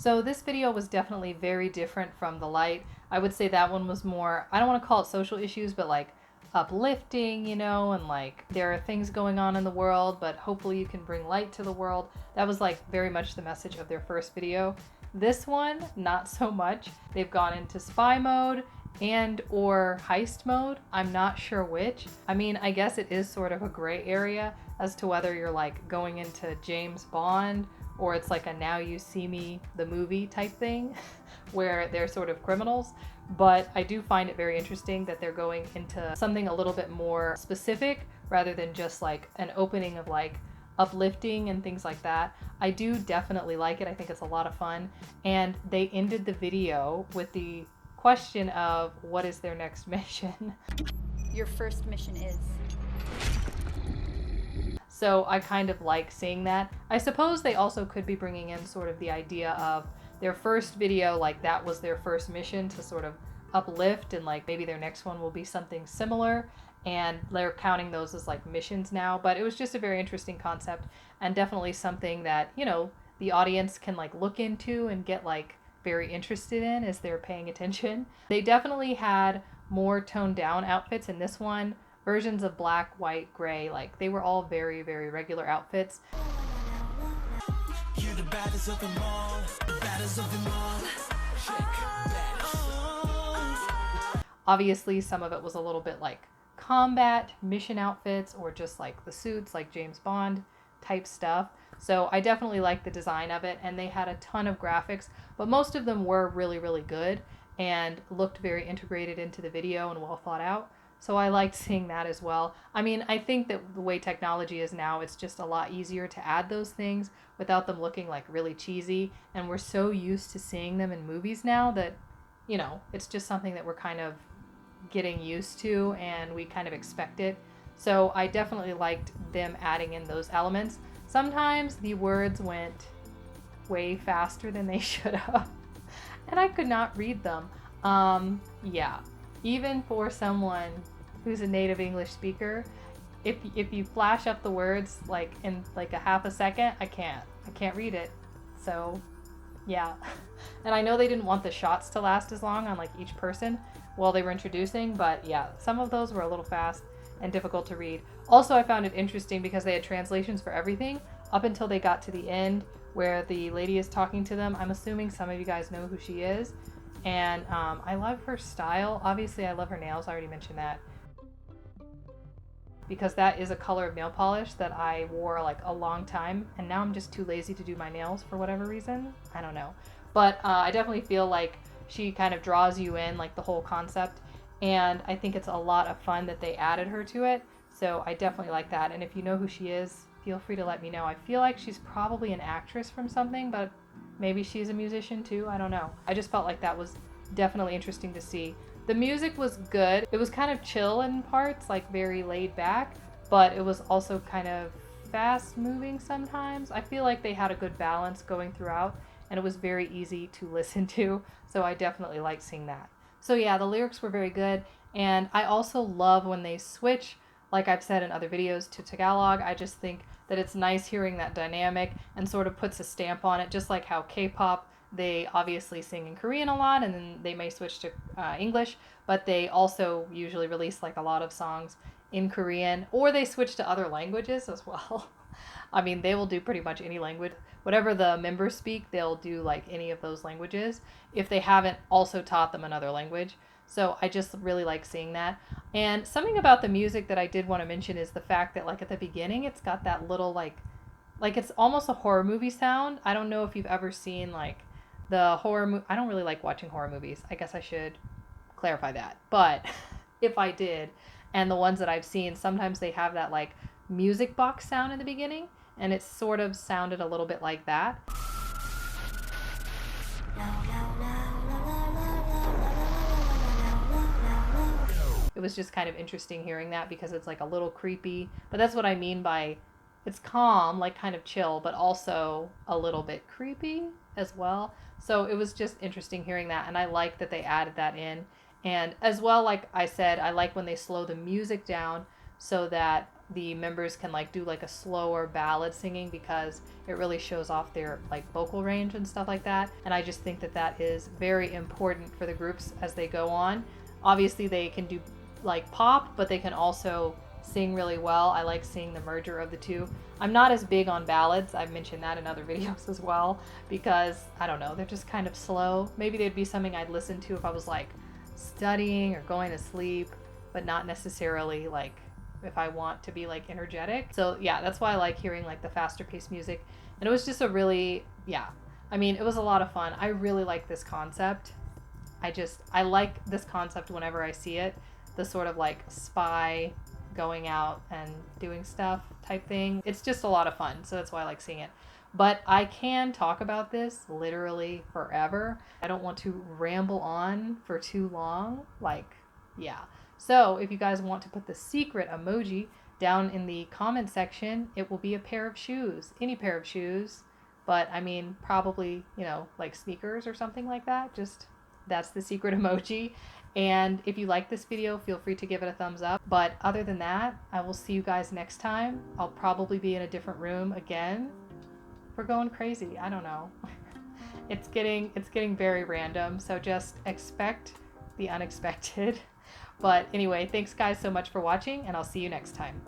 So this video was definitely very different from the light. I would say that one was more, I don't want to call it social issues, but like uplifting, you know, and like there are things going on in the world, but hopefully you can bring light to the world. That was like very much the message of their first video. This one, not so much. They've gone into spy mode and or heist mode. I'm not sure which. I mean, I guess it is sort of a gray area as to whether you're like going into James Bond or it's like a Now You See Me the movie type thing where they're sort of criminals. But I do find it very interesting that they're going into something a little bit more specific rather than just like an opening of like uplifting and things like that. I do definitely like it. I think it's a lot of fun. And they ended the video with the question of what is their next mission? Your first mission is. So I kind of like seeing that. I suppose they also could be bringing in sort of the idea of their first video, like that was their first mission to sort of uplift, and like maybe their next one will be something similar, and they're counting those as like missions now. But it was just a very interesting concept and definitely something that, you know, the audience can like look into and get like very interested in as they're paying attention. They definitely had more toned down outfits in this one. Versions of black, white, gray, like they were all very, very regular outfits. You're the baddest of them all, the baddest of them all. Obviously, some of it was a little bit like combat mission outfits or just like the suits, like James Bond type stuff. So I definitely liked the design of it, and they had a ton of graphics, but most of them were really, really good and looked very integrated into the video and well thought out. So I liked seeing that as well. I mean, I think that the way technology is now, it's just a lot easier to add those things without them looking like really cheesy. And we're so used to seeing them in movies now that, you know, it's just something that we're kind of getting used to and we kind of expect it. So I definitely liked them adding in those elements. Sometimes the words went way faster than they should have, and I could not read them. Yeah. Even for someone who's a native English speaker, if you flash up the words like in like a half a second, I can't read it. So yeah. And I know they didn't want the shots to last as long on like each person while they were introducing, but yeah, some of those were a little fast and difficult to read. Also, I found it interesting because they had translations for everything up until they got to the end where the lady is talking to them. I'm assuming some of you guys know who she is. And I love her style. Obviously, I love her nails. I already mentioned that. Because that is a color of nail polish that I wore like a long time. And now I'm just too lazy to do my nails for whatever reason. I don't know. But I definitely feel like she kind of draws you in, like the whole concept. And I think it's a lot of fun that they added her to it. So I definitely like that. And if you know who she is, feel free to let me know. I feel like she's probably an actress from something, but maybe she's a musician too. I don't know. I just felt like that was definitely interesting to see. The music was good. It was kind of chill in parts, like very laid back, but it was also kind of fast moving sometimes. I feel like they had a good balance going throughout, and it was very easy to listen to. So I definitely liked seeing that. So yeah, the lyrics were very good. And I also love when they switch, like I've said in other videos, to Tagalog. I just think that it's nice hearing that dynamic and sort of puts a stamp on it, just like how K-pop, they obviously sing in Korean a lot and then they may switch to English, but they also usually release like a lot of songs in Korean, or they switch to other languages as well. I mean, they will do pretty much any language. Whatever the members speak, they'll do like any of those languages if they haven't also taught them another language. So I just really like seeing that. And something about the music that I did want to mention is the fact that like at the beginning, it's got that little like it's almost a horror movie sound. I don't know if you've ever seen like the I don't really like watching horror movies. I guess I should clarify that. But if I did, and the ones that I've seen, sometimes they have that like music box sound in the beginning, and it sort of sounded a little bit like that. It was just kind of interesting hearing that because it's like a little creepy, but that's what I mean by it's calm, like kind of chill, but also a little bit creepy as well. So it was just interesting hearing that, and I like that they added that in. And as well, like I said, I like when they slow the music down so that the members can like do like a slower ballad singing because it really shows off their like vocal range and stuff like that. And I just think that that is very important for the groups as they go on. Obviously they can do like pop, but they can also sing really well. I like seeing the merger of the two. I'm not as big on ballads. I've mentioned that in other videos as well because I don't know, they're just kind of slow. Maybe they'd be something I'd listen to if I was like studying or going to sleep, but not necessarily like if I want to be like energetic. So yeah, that's why I like hearing like the faster paced music. And it was just a really, yeah, I mean, it was a lot of fun. I really like this concept. I like this concept whenever I see it. The sort of like spy going out and doing stuff type thing. It's just a lot of fun. So that's why I like seeing it. But I can talk about this literally forever. I don't want to ramble on for too long. Like, yeah. So if you guys want to put the secret emoji down in the comment section, it will be a pair of shoes. Any pair of shoes. But I mean, probably, you know, like sneakers or something like that. Just that's the secret emoji. And if you like this video, feel free to give it a thumbs up. But other than that, I will see you guys next time. I'll probably be in a different room again. We're going crazy. I don't know. It's getting very random. So just expect the unexpected. But anyway, thanks guys so much for watching, and I'll see you next time.